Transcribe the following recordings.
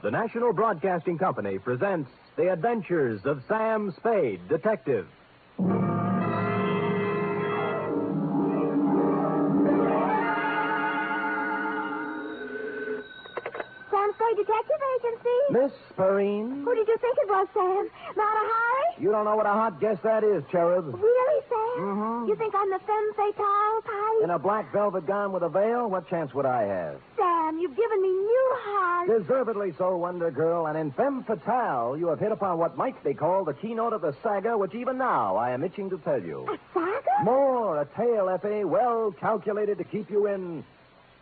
The National Broadcasting Company presents The Adventures of Sam Spade, Detective. Sam Spade Detective Agency. Miss Perrine? Who did you think it was, Sam? Mata Hari? You don't know what a hot guess that is, Cherub. Really, Sam? Mm-hmm. You think I'm the femme fatale type? In a black velvet gown with a veil? What chance would I have? Sam, you've given me new heart. Deservedly so, Wonder Girl. And in femme fatale, you have hit upon what might be called the keynote of the saga, which even now I am itching to tell you. A saga? More, a tale, Effie, well calculated to keep you in...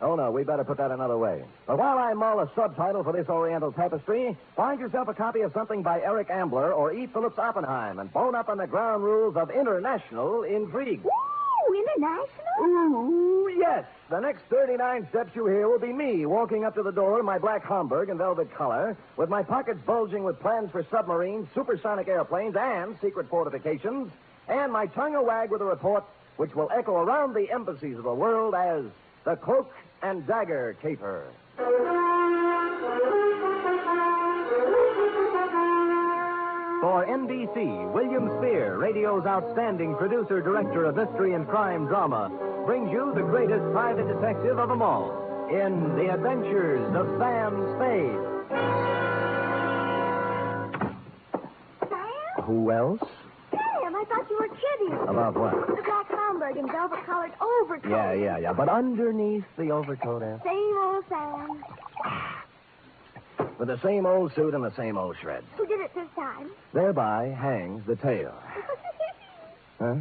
Oh, no, we better put that another way. But while I mull a subtitle for this Oriental tapestry, find yourself a copy of something by Eric Ambler or E. Phillips Oppenheim and bone up on the ground rules of international intrigue. Ooh, international? Ooh, yes. The next 39 steps you hear will be me walking up to the door in my black Homburg and velvet collar, with my pockets bulging with plans for submarines, supersonic airplanes, and secret fortifications, and my tongue a wag with a report which will echo around the embassies of the world as the Cloak and Dagger caper. For NBC, William Spear, radio's outstanding producer-director of mystery and crime drama, brings you the greatest private detective of them all in The Adventures of Sam Spade. Sam? Who else? Sam, I thought you were kidding. About what? The black Homburg and velvet-colored overcoat. Yeah. But underneath the overcoat, Same old Sam. with the same old suit and the same old shreds. Who did it this time? Thereby hangs the tale. Huh?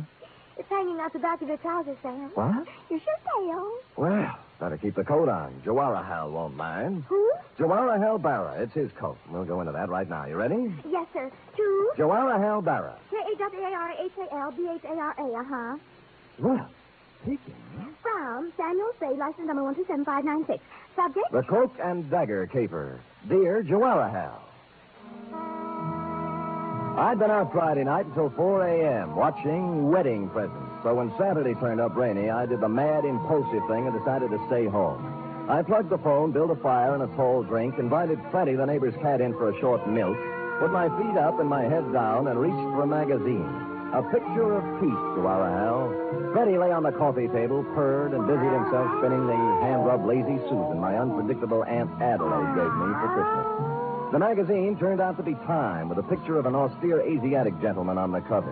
It's hanging out the back of your trousers, Sam. What? Your shirt tail. Well, better keep the coat on. Jawaharlal won't mind. Who? Jawaharlal Barra. It's his coat. We'll go into that right now. You ready? Yes, sir. To Jawaharlal Barra. K-A-W-A-R-H-A-L-B-H-A-R-A, Well, speaking. From Samuel Spade, license number 127596. Subject? The Cloak and Dagger caper. Dear Jawaharlal. I'd been out Friday night until 4 a.m. watching wedding presents. So when Saturday turned up rainy, I did the mad, impulsive thing and decided to stay home. I plugged the phone, built a fire and a tall drink, invited Freddie, the neighbor's cat, in for a short milk, put my feet up and my head down, and reached for a magazine. A picture of peace, Jawaharlal. Freddie lay on the coffee table, purred, and busied himself spinning the hand-rubbed Lazy Susan my unpredictable Aunt Adelaide gave me for Christmas. The magazine turned out to be Time, with a picture of an austere Asiatic gentleman on the cover.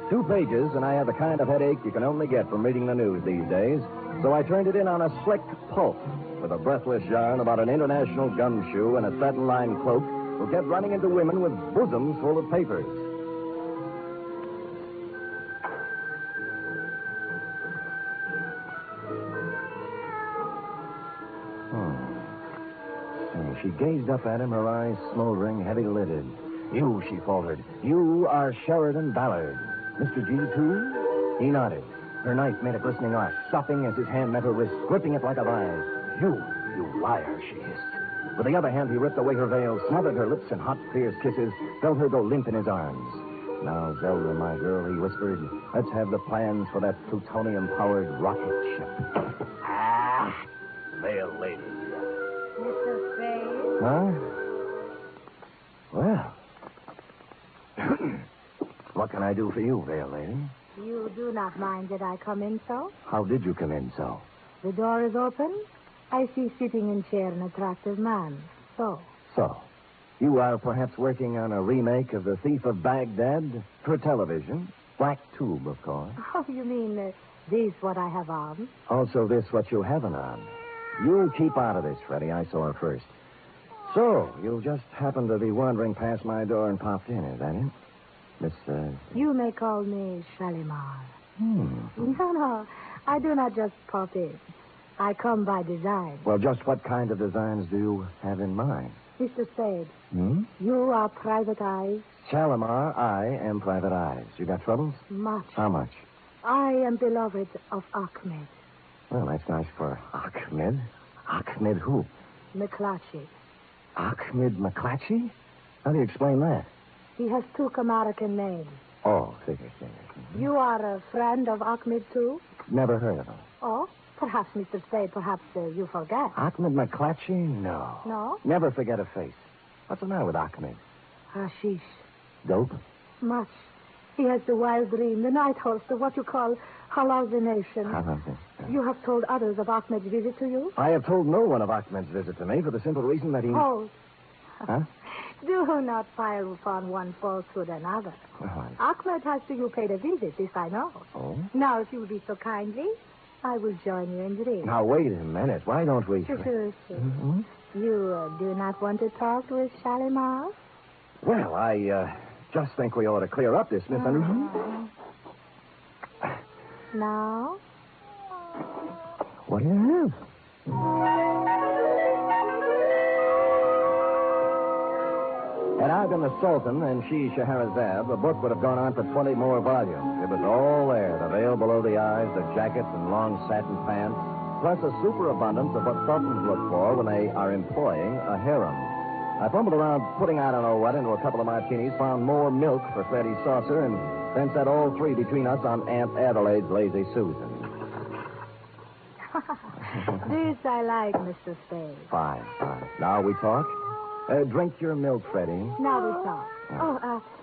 2 pages, and I had the kind of headache you can only get from reading the news these days, so I turned it in on a slick pulp, with a breathless yarn about an international gumshoe and a satin-lined cloak who kept running into women with bosoms full of papers. She gazed up at him, her eyes smoldering, heavy-lidded. You, she faltered. You are Sheridan Ballard. Mr. G, too? He nodded. Her knife made a glistening arc, stopping as his hand met her wrist, gripping it like a vise. You liar, she hissed. With the other hand, he ripped away her veil, smothered her lips in hot, fierce kisses, felt her go limp in his arms. Now, Zelda, my girl, he whispered, let's have the plans for that plutonium-powered rocket ship. Veil lady. Mr. Spade? Huh? Well. What can I do for you, Veil Lady? You do not mind that I come in so? How did you come in so? The door is open. I see sitting in chair an attractive man. So? So, you are perhaps working on a remake of The Thief of Baghdad for television? Black tube, of course. Oh, you mean this what I have on? Also this what you haven't on. You keep out of this, Freddie. I saw her first. So, you just happened to be wandering past my door and popped in, is that it? Miss, You may call me Shalimar. No, I do not just pop in. I come by design. Well, just what kind of designs do you have in mind? Mr. Spade, you are Private Eyes? Shalimar, I am Private Eyes. You got troubles? Much. How much? I am beloved of Ahmed. Well, that's nice for Ahmed. Ahmed who? McClatchy. Ahmed McClatchy? How do you explain that? He has 2 American names. Oh, figure. You are a friend of Ahmed, too? Never heard of him. Oh, perhaps, Mr. Spade, perhaps you forget. Ahmed McClatchy? No. No? Never forget a face. What's the matter with Ahmed? Hashish. Dope? Much. He has the wild dream, the night horse, the what you call hallucination. You have told others of Ahmed's visit to you? I have told no one of Ahmed's visit to me for the simple reason that he... Hold. Huh? Do not fire upon one falsehood another. Ahmed has to you paid a visit, this I know. Oh? Now, if you will be so kindly, I will join you in drink. Now, wait a minute. Why don't we... Sure. Mm-hmm. You do not want to talk with Shalimar? Well, I just think we ought to clear up this misunderstanding. Now? What do you have? Had I been the Sultan and she Scheherazade, the book would have gone on for 20 more volumes. It was all there, the veil below the eyes, the jackets and long satin pants, plus a superabundance of what sultans look for when they are employing a harem. I fumbled around putting I don't know what into a couple of martinis, found more milk for Freddie's saucer, and then set all three between us on Aunt Adelaide's Lazy Susan. This I like, Mr. Spade. Fine. Now we talk? Drink your milk, Freddie. Now we talk.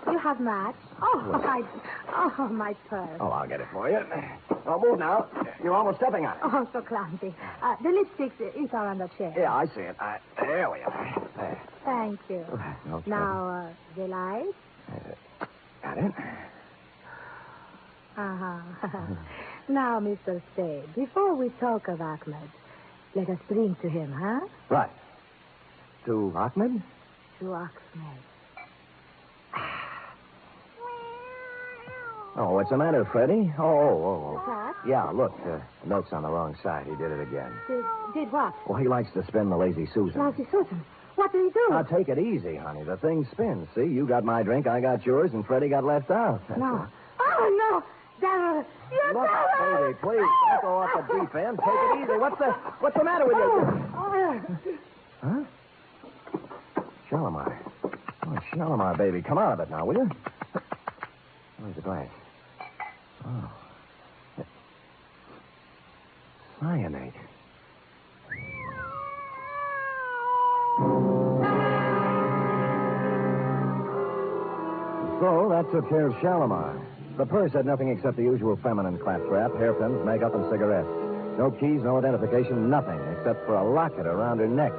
You have match? My purse. Oh, I'll get it for you. Oh, move now. You're almost stepping on it. Oh, so clumsy. The lipsticks are on the chair. Yeah, I see it. There we are. There. Thank you. Okay. Now, the light? Got it. Now, Mr. Spade, before we talk of Ahmed, let us drink to him, huh? Right. To Ahmed? To Ahmed. Oh, what's the matter, Freddie? Oh. What? Yeah, look, the note's on the wrong side. He did it again. Did what? Well, he likes to spin the Lazy Susan. Lazy Susan? What did he do? Now, take it easy, honey. The thing spins. See, you got my drink, I got yours, and Freddie got left out. No. Oh, no. Dagger. Look, baby, please, don't go off the deep end. Take it easy. What's the matter with you? Huh? Shalimar. Oh, Shalimar, baby. Come out of it now, will you? Where's the glass? Oh. Cyanate. So that took care of Shalimar. The purse had nothing except the usual feminine claptrap, hairpins, makeup, and cigarettes. No keys, no identification, nothing except for a locket around her neck,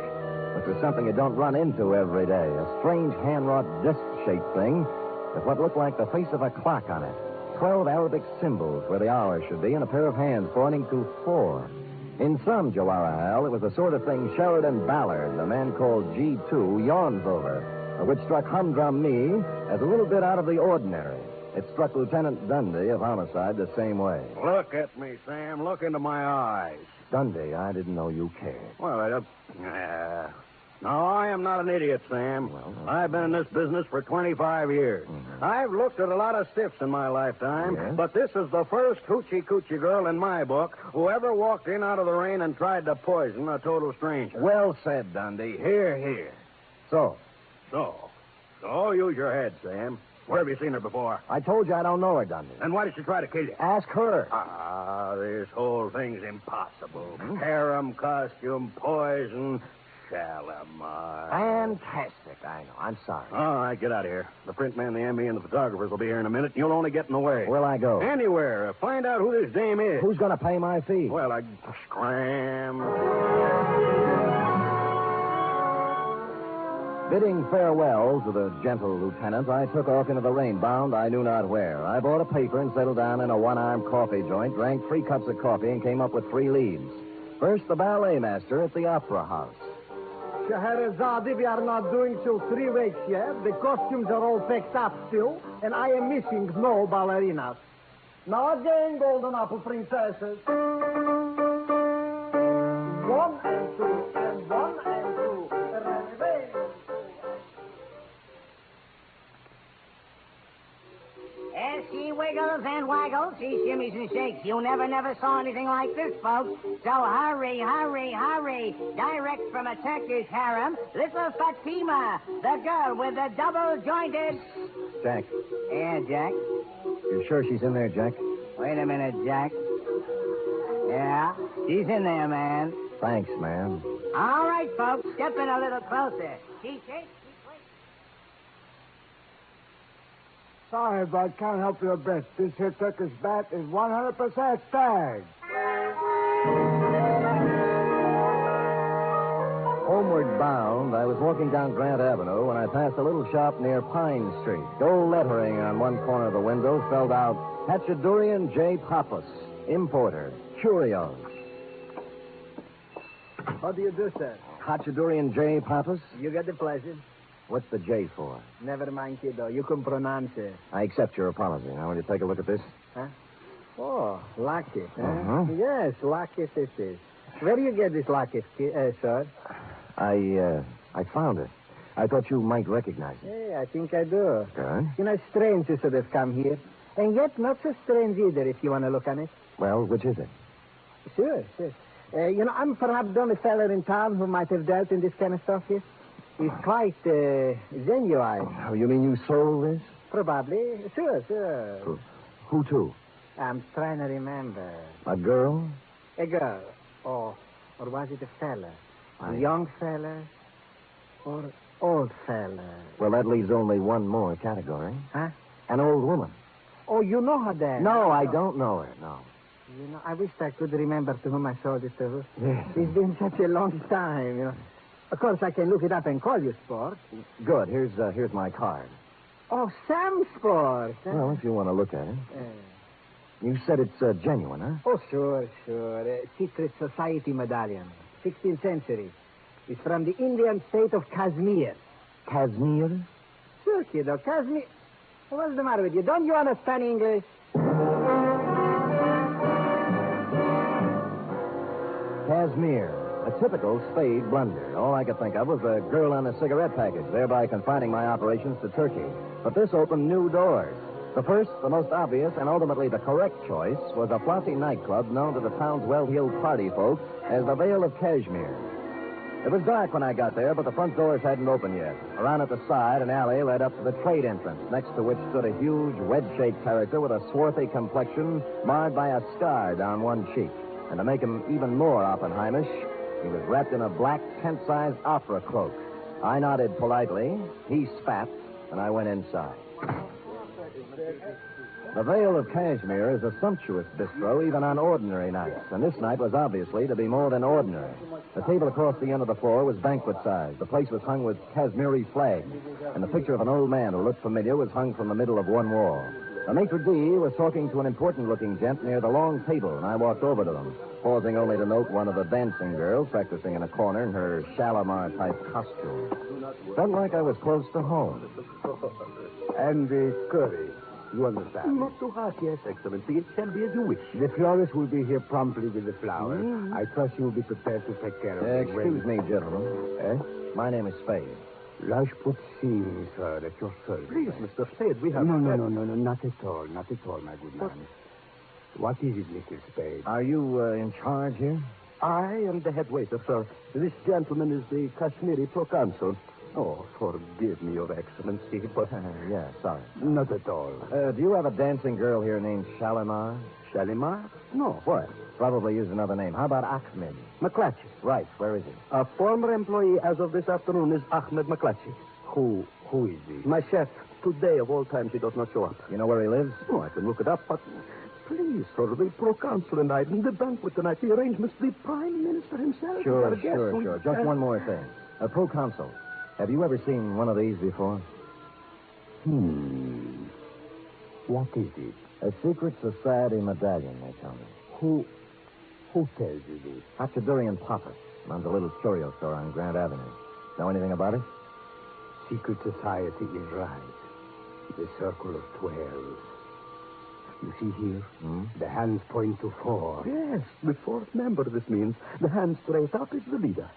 which was something you don't run into every day. A strange hand-wrought disc-shaped thing with what looked like the face of a clock on it. 12 Arabic symbols where the hour should be, and a pair of hands pointing to 4. In some Jawaharlal, it was the sort of thing Sheridan Ballard, the man called G2, yawns over, which struck Humdrum me as a little bit out of the ordinary. It struck Lieutenant Dundee of Homicide the same way. Look at me, Sam. Look into my eyes. Dundee, I didn't know you cared. Well, no, I am not an idiot, Sam. Well, I've been in this business for 25 years. Mm-hmm. I've looked at a lot of stiffs in my lifetime, Yes? but this is the first hoochie-coochie girl in my book who ever walked in out of the rain and tried to poison a total stranger. Well said, Dundee. Here. So, use your head, Sam. Where have you seen her before? I told you I don't know her, Dundee. Then why did she try to kill you? Ask her. This whole thing's impossible. Harem costume, poison, Shalimar. Fantastic. I know. I'm sorry. All right, get out of here. The print man, the ME, and the photographers will be here in a minute, and you'll only get in the way. Where'll I go? Anywhere. Find out who this dame is. Who's going to pay my fee? Well, scram. Bidding farewell to the gentle lieutenant, I took off into the rain, bound I knew not where. I bought a paper and settled down in a one-armed coffee joint, drank 3 cups of coffee, and came up with 3 leads. First, the ballet master at the Opera House. Scheherazade, we are not doing till 3 weeks yet. The costumes are all packed up still, and I am missing no ballerinas. Now again, golden apple princesses. 1 and 2, and 1 and 2. As she wiggles and waggles, she shimmies and shakes. You never saw anything like this, folks. So hurry. Direct from a Turkish harem, little Fatima, the girl with the double-jointed... Jack. Yeah, Jack? You sure she's in there, Jack? Wait a minute, Jack. Yeah, she's in there, man. Thanks, man. All right, folks, step in a little closer. She shakes, she twists. Sorry, bud. Can't help you a bit. This here Turkish bat is 100% tagged. Homeward bound, I was walking down Grant Avenue when I passed a little shop near Pine Street. Gold lettering on one corner of the window spelled out, Hatchadurian J. Pappas, importer, curios. How do you do, sir? Hatchadurian J. Pappas? You get the pleasure. What's the J for? Never mind, kiddo. You can pronounce it. I accept your apology. Now, will you take a look at this? Huh? Oh, lucky. Huh? Uh-huh. Yes, lucky it is. Where do you get this lucky, sir? I found it. I thought you might recognize it. Hey, I think I do. Good. You know, strange you should have come here. And yet not so strange either, if you want to look on it. Well, which is it? Sure. I'm perhaps the only fella in town who might have dealt in this kind of stuff here. He's quite genuine. Oh, you mean you sold this? Probably. Sure. Who to? I'm trying to remember. A girl? A girl. Or was it a fella? A young fella? Or old fella? Well, that leaves only one more category. Huh? An old woman. Oh, you know her then? No, I don't know her, no. You know, I wish I could remember to whom I sold it to. Yes. It's been such a long time, you know. Of course, I can look it up and call you, Sport. Good. Here's my card. Oh, Sam Sport. Well, if you want to look at it. You said it's genuine, huh? Oh, sure. Secret Society medallion. 16th century. It's from the Indian state of Kashmir. Kashmir? Sure, kiddo. Kashmir. What's the matter with you? Don't you understand English? Kashmir. A typical Spade blunder. All I could think of was a girl on a cigarette package, thereby confining my operations to Turkey. But this opened new doors. The first, the most obvious, and ultimately the correct choice was a flossy nightclub known to the town's well-heeled party folk as the Vale of Kashmir. It was dark when I got there, but the front doors hadn't opened yet. Around at the side, an alley led up to the trade entrance, next to which stood a huge, wedge-shaped character with a swarthy complexion marred by a scar down one cheek. And to make him even more Oppenheimish, he was wrapped in a black, tent-sized opera cloak. I nodded politely, he spat, and I went inside. The Vale of Kashmir is a sumptuous bistro even on ordinary nights, and this night was obviously to be more than ordinary. The table across the end of the floor was banquet size. The place was hung with Kashmiri flags, and the picture of an old man who looked familiar was hung from the middle of one wall. The maitre d' was talking to an important-looking gent near the long table, and I walked over to them, pausing only to note one of the dancing girls practicing in a corner in her Shalimar-type costume. Felt like I was close to home. And the curry, you understand? Not too hot, yes, Excellency. It shall be as you wish. The florist will be here promptly with the flowers. I trust you will be prepared to take care of it. Excuse me, gentlemen. My name is Spade. Rajputsin, sir, at your service. Please, Mr. Spade, we have... No, not at all, my good man. What is it, Mr. Spade? Are you in charge here? I am the head waiter, sir. This gentleman is the Kashmiri proconsul. Oh, forgive me, Your Excellency, but... Yeah, sorry. Not at all. Do you have a dancing girl here named Shalimar? Shalimar? No, what? Probably use another name. How about Ahmed? McClatchy. Right, where is he? A former employee as of this afternoon is Ahmed McClatchy. Who is he? My chef. Today, of all times, he does not show up. You know where he lives? Oh, I can look it up, but... Please, sir, the proconsul and I, the banquet tonight, the arrangements, the Prime Minister himself. Sure. Just one more thing. A proconsul. Have you ever seen one of these before? What is it? A secret society medallion, they tell me. Who tells you this? Hatchadurian Pappas runs a little curio store on Grant Avenue. Know anything about it? Secret society is right. The circle of 12. You see here? The hands point to 4. Yes, the fourth member, this means. The hand straight up is the leader.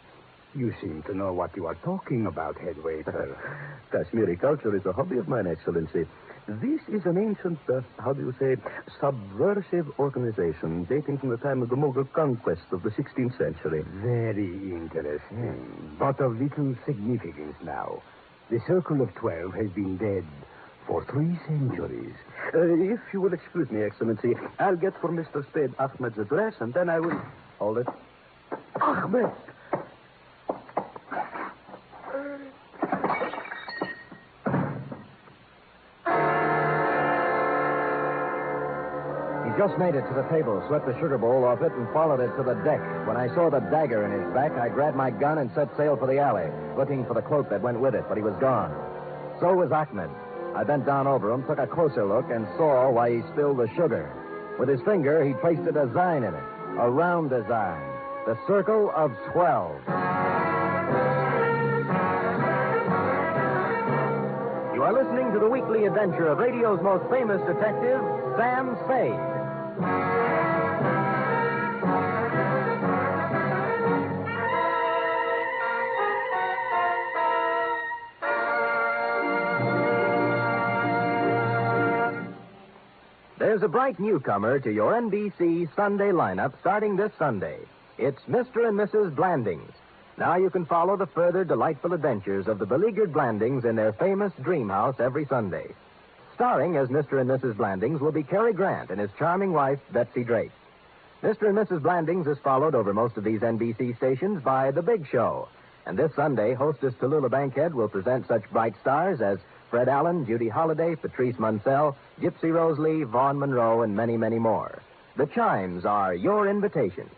You seem to know what you are talking about, head waiter. Kashmiri culture is a hobby of mine, Excellency. This is an ancient, subversive organization dating from the time of the Mughal conquest of the 16th century. Very interesting, but of little significance now. The Circle of 12 has been dead for 3 centuries. If you will excuse me, Excellency, I'll get for Mr. Spade Ahmed's address, and then I will... Hold it. Ahmed! I'd just made it to the table, swept the sugar bowl off it, and followed it to the deck. When I saw the dagger in his back, I grabbed my gun and set sail for the alley, looking for the cloak that went with it, but he was gone. So was Ahmed. I bent down over him, took a closer look, and saw why he spilled the sugar. With his finger, he traced a design in it, a round design, the Circle of 12. You are listening to the weekly adventure of radio's most famous detective, Sam Spade. There's a bright newcomer to your NBC Sunday lineup starting this Sunday. It's Mr. and Mrs. Blandings. Now you can follow the further delightful adventures of the beleaguered Blandings in their famous dream house every Sunday. Starring as Mr. and Mrs. Blandings will be Cary Grant and his charming wife, Betsy Drake. Mr. and Mrs. Blandings is followed over most of these NBC stations by The Big Show. And this Sunday, hostess Tallulah Bankhead will present such bright stars as Fred Allen, Judy Holliday, Patrice Munsell, Gypsy Rose Lee, Vaughn Monroe, and many, many more. The chimes are your invitation.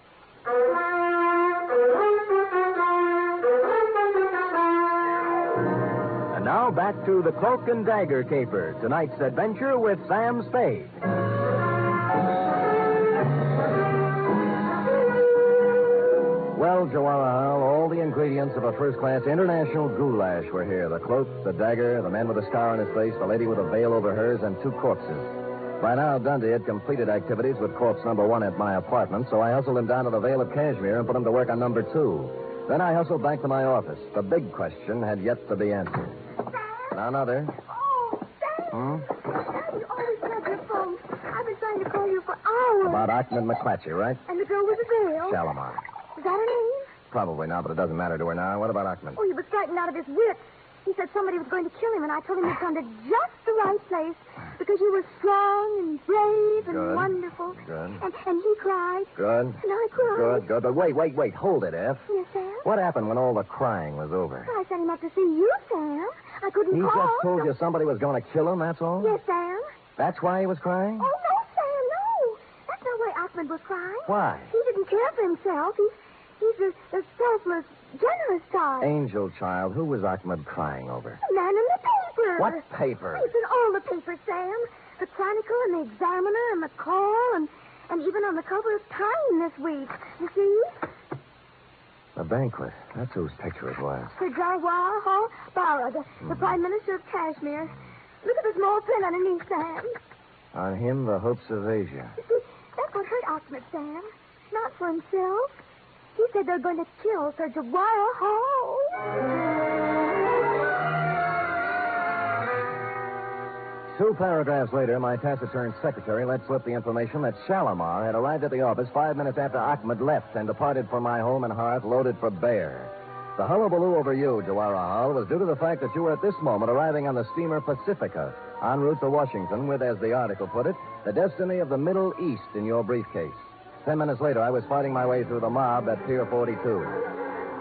And now back to the Cloak and Dagger caper, tonight's adventure with Sam Spade. Well, Joanna, all the ingredients of a first-class international goulash were here. The cloak, the dagger, the man with a scar on his face, the lady with a veil over hers, and 2 corpses. By now, Dundee had completed activities with corpse number 1 at my apartment, so I hustled him down to the Vale of Cashmere and put him to work on number 2. Then I hustled back to my office. The big question had yet to be answered. Now, another. Oh, Sam. You always have your phone. I've been trying to call you for hours. About Ahmed McClatchy, right? And the girl with the veil. Shalimar. Is that her name? Probably not, but it doesn't matter to her now. What about Ahmed? Oh, he was frightened out of his wits. He said somebody was going to kill him, and I told him he'd come to just the right place because you were strong and brave and Good. wonderful. Good. And he cried. Good. And I cried. Good. But wait. Hold it, F. Yes, Sam? What happened when all the crying was over? Well, I sent him up to see you, Sam. I couldn't He call. just told you somebody was going to kill him, that's all? Yes, Sam. That's why he was crying? Oh, no, Sam, no. That's not why Ahmed was crying. Why? He didn't care for himself. He's a selfless, generous type. Angel child, who was Ahmed crying over? The man in the paper. What paper? It's in all the papers, Sam. The Chronicle and the Examiner and the Call and even on the cover of Time this week. You see? The banquet. That's whose picture it was. Sir Jawahar Bara, the Prime Minister of Kashmir. Look at the small print underneath, Sam. On him, the hopes of Asia. You see, that's what hurt Ahmed, Sam. Not for himself. He said they're going to kill Sir Jawahar. Two paragraphs later, my taciturn secretary let slip the information that Shalimar had arrived at the office 5 minutes after Ahmed left and departed for my home and hearth loaded for bear. The hullabaloo over you, Jawahar, was due to the fact that you were at this moment arriving on the steamer Pacifica, en route to Washington with, as the article put it, the destiny of the Middle East in your briefcase. 10 minutes later, I was fighting my way through the mob at Pier 42.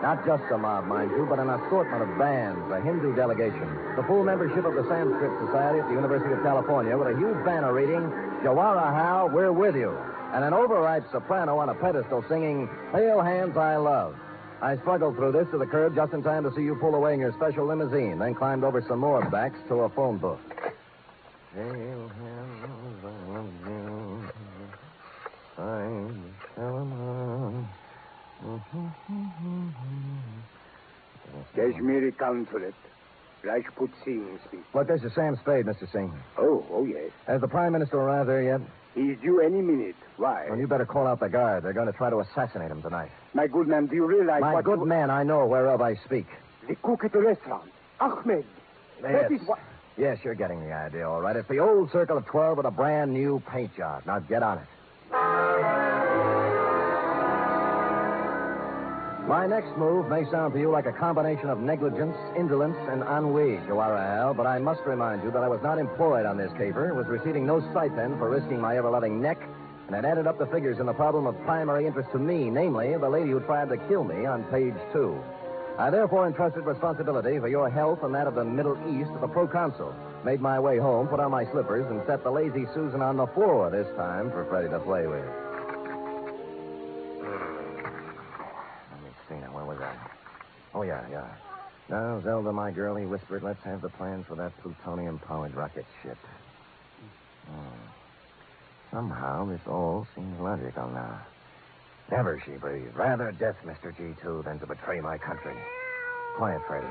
Not just a mob, mind you, but an assortment of bands, a Hindu delegation, the full membership of the Sanskrit Society at the University of California with a huge banner reading, Jawahar, we're with you, and an overripe soprano on a pedestal singing, Pale Hands I Love. I struggled through this to the curb just in time to see you pull away in your special limousine, then climbed over some more backs to a phone booth. Pale hands I love you. I'm Shalimar. Kashmiri Consulate. Rajput Singh speaks. Look, this is Sam Spade, Mr. Singh. Oh, yes. Has the Prime Minister arrived there yet? He's due any minute. Why? Well, you better call out the guard. They're going to try to assassinate him tonight. My good man, do you realize My good man, I know whereof I speak. The cook at the restaurant. Ahmed. That is what... Yes, you're getting the idea, all right. It's the old Circle of 12 with a brand new paint job. Now get on it. My next move may sound to you like a combination of negligence, indolence, and ennui, Jawahar, but I must remind you that I was not employed on this caper, was receiving no stipend for risking my ever-loving neck, and had added up the figures in the problem of primary interest to me, namely, the lady who tried to kill me on page 2. I therefore entrusted responsibility for your health and that of the Middle East to the proconsul. Made my way home, put on my slippers, and set the lazy Susan on the floor this time for Freddie to play with. Let me see now, where was I? Oh, yeah. Now, Zelda, my girl, he whispered, let's have the plans for that plutonium-powered rocket ship. Somehow, this all seems logical now. Never, she breathed. Rather death, Mr. G2, than to betray my country. Quiet, Freddie.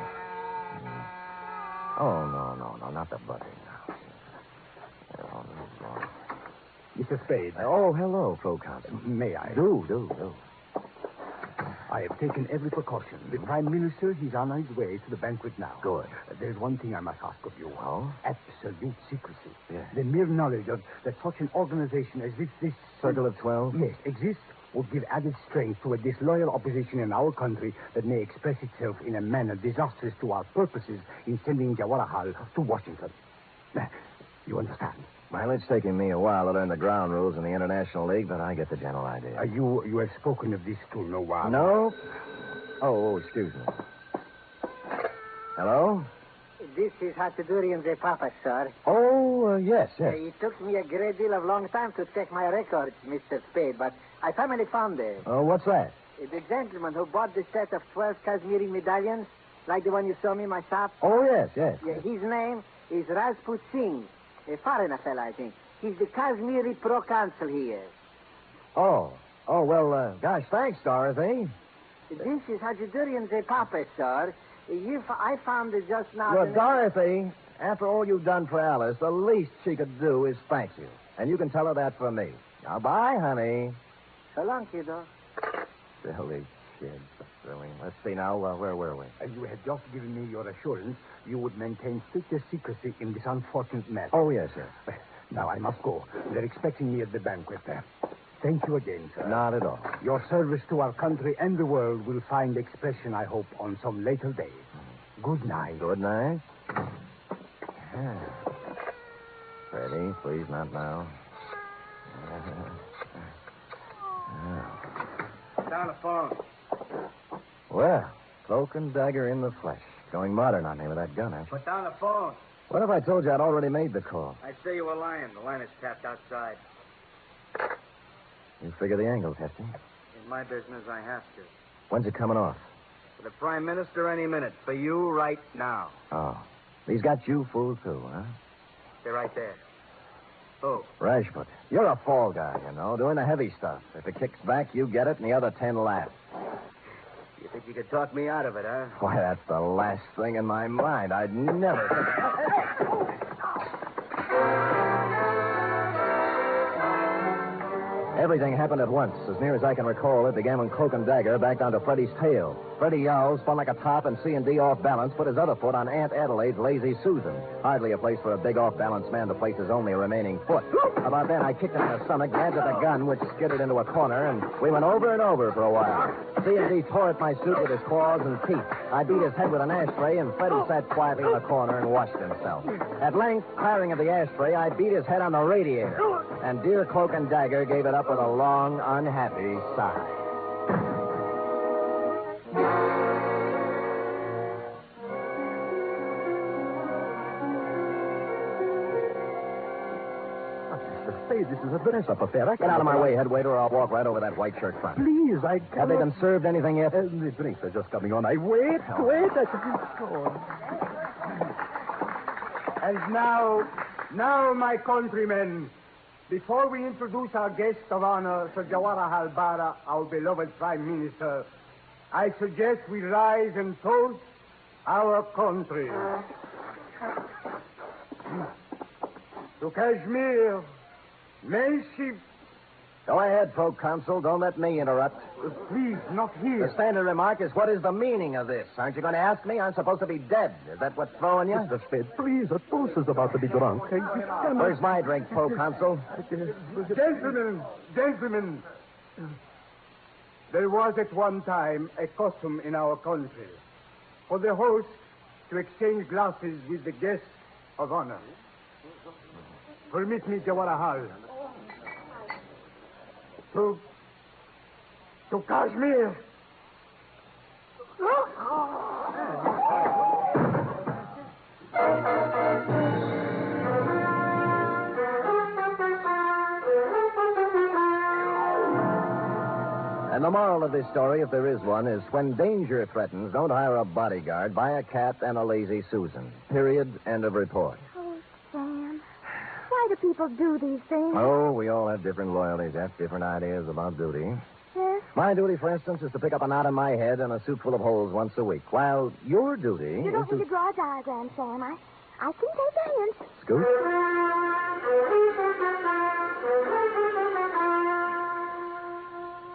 Oh, no, not the buddy. No. Mr. Spade. Oh, hello, proconsul. May I? Do. I have taken every precaution. The Prime Minister, he's on his way to the banquet now. Good. There's one thing I must ask of you. Oh? Absolute secrecy. Yes. The mere knowledge of that such an organization as this... Circle of 12? Yes, exists would give added strength to a disloyal opposition in our country that may express itself in a manner disastrous to our purposes in sending Jawaharlal to Washington. You understand? Well, it's taking me a while to learn the ground rules in the International League, but I get the general idea. You have spoken of this to no one. No? Oh, excuse me. Hello? This is Hatudurian the Papa, sir. Oh, yes. It took me a great deal of long time to check my records, Mr. Spade, but I finally found them. Oh, what's that? The gentleman who bought the set of 12 Kashmiri medallions, like the one you saw me in my shop. Oh, yes. His name is Rajput Singh, a foreigner fella, I think. He's the Kashmiri proconsul here. Oh, well, gosh, thanks, Dorothy. This is Hatudurian the Papa, sir. I found it just now. Look, Dorothy, after all you've done for Alice, the least she could do is thank you. And you can tell her that from me. Now, bye, honey. So long, kiddo. Silly kid. Silly. Let's see now, where were we? You had just given me your assurance you would maintain strictest secrecy in this unfortunate matter. Oh, yes. Now I must go. They're expecting me at the banquet there. Thank you again, sir. Not at all. Your service to our country and the world will find expression, I hope, on some later day. Good night. Good night. Freddie, please, not now. Put down the phone. Well, Cloak and Dagger in the flesh. Going modern on me with that gun, eh? Put down the phone. What if I told you I'd already made the call? I'd say you were lying. The line is tapped outside. You figure the angles, Hefty. In my business, I have to. When's it coming off? For the Prime Minister, any minute. For you, right now. Oh. He's got you fooled, too, huh? They're right there. Who? Rajput. You're a fall guy, you know, doing the heavy stuff. If it kicks back, you get it, and the other 10 laugh. You think you could talk me out of it, huh? Why, that's the last thing in my mind. I'd never... Everything happened at once. As near as I can recall, it began when Cloak and Dagger backed onto Freddie's tail. Freddie yowled, spun like a top, and C&D off balance, put his other foot on Aunt Adelaide's lazy Susan. Hardly a place for a big off-balance man to place his only remaining foot. About then, I kicked him in the stomach, grabbed at the gun, which skidded into a corner, and we went over and over for a while. C&D tore at my suit with his claws and teeth. I beat his head with an ashtray, and Freddie sat quietly in the corner and washed himself. At length, tiring of the ashtray, I beat his head on the radiator. And dear Cloak and Dagger gave it up with a long, unhappy sigh. Mr. Spade, this is a dress-up affair. Get out of my way, head waiter, or I'll walk right over that white shirt front. Please, I cannot... Have they been served anything yet? The drinks are just coming on. Wait. That's a good score. And now, my countrymen, before we introduce our guest of honor, Sir Jawaharlal Bara, our beloved Prime Minister, I suggest we rise and toast our country. To Kashmir, may she... Go ahead, Proconsul. Don't let me interrupt. Please, not here. The standard remark is, what is the meaning of this? Aren't you going to ask me? I'm supposed to be dead. Is that what's throwing you? Mr. Spade, please, a toast is about to be drunk. Where's my drink, Proconsul? Gentlemen, there was at one time a custom in our country for the host to exchange glasses with the guest of honor. Permit me, Jawaharlal, to Kashmir. And the moral of this story, if there is one, is when danger threatens, don't hire a bodyguard. Buy a cat and a lazy Susan. Period. End of report. Oh, Sam. Why do people do these things? Oh, we all have different loyalties, Ep, different ideas about duty. Yes? My duty, for instance, is to pick up a knot in my head and a suit full of holes once a week, while your duty You don't is need to draw a diagram, Sam. I can take a hint. Scoot?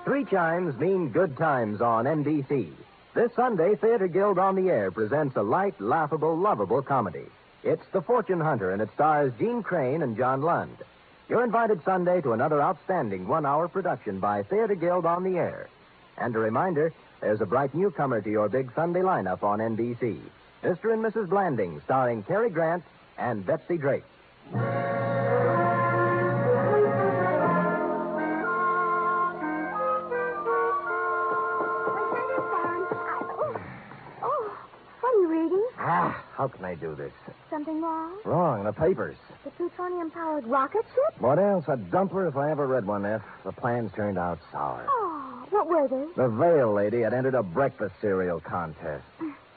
Three chimes mean good times on NBC. This Sunday, Theater Guild on the Air presents a light, laughable, lovable comedy. It's The Fortune Hunter, and it stars Gene Crane and John Lund. You're invited Sunday to another outstanding one-hour production by Theater Guild on the Air. And a reminder, there's a bright newcomer to your big Sunday lineup on NBC. Mr. and Mrs. Blanding, starring Cary Grant and Betsy Drake. What are you reading? How can I do this? Something wrong? Wrong, the papers. The plutonium-powered rocket ship? What else? A dumper if I ever read one, F. The plans turned out sour. Oh, what were they? The Vale lady had entered a breakfast cereal contest.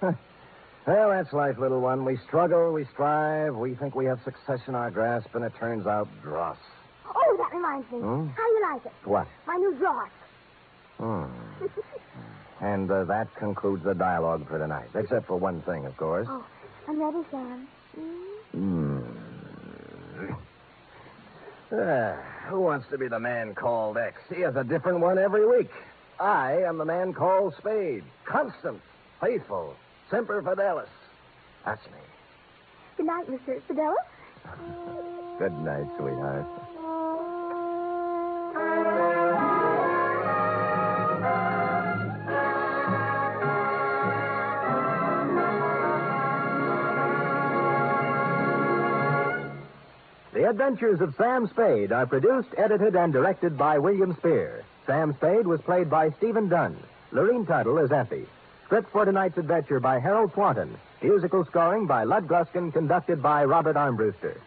Well, that's life, little one. We struggle, we strive, we think we have success in our grasp, and it turns out dross. Oh, that reminds me. How do you like it? What? My new dross. And that concludes the dialogue for tonight. Except for one thing, of course. Oh, I'm ready, Sam. Who wants to be the man called X? He has a different one every week. I am the man called Spade. Constant, faithful, semper fidelis. That's me. Good night, Mr. Fidelis. Good night, sweetheart. The Adventures of Sam Spade are produced, edited, and directed by William Spear. Sam Spade was played by Stephen Dunn. Lorene Tuttle is Effie. Script for tonight's adventure by Harold Swanton. Musical scoring by Lud Gluskin, conducted by Robert Armbruster.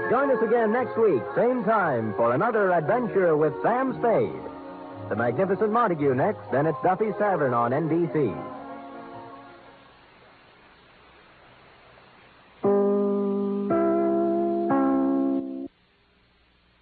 Join us again next week, same time, for another adventure with Sam Spade. The Magnificent Montague next, then it's Duffy's Tavern on NBC.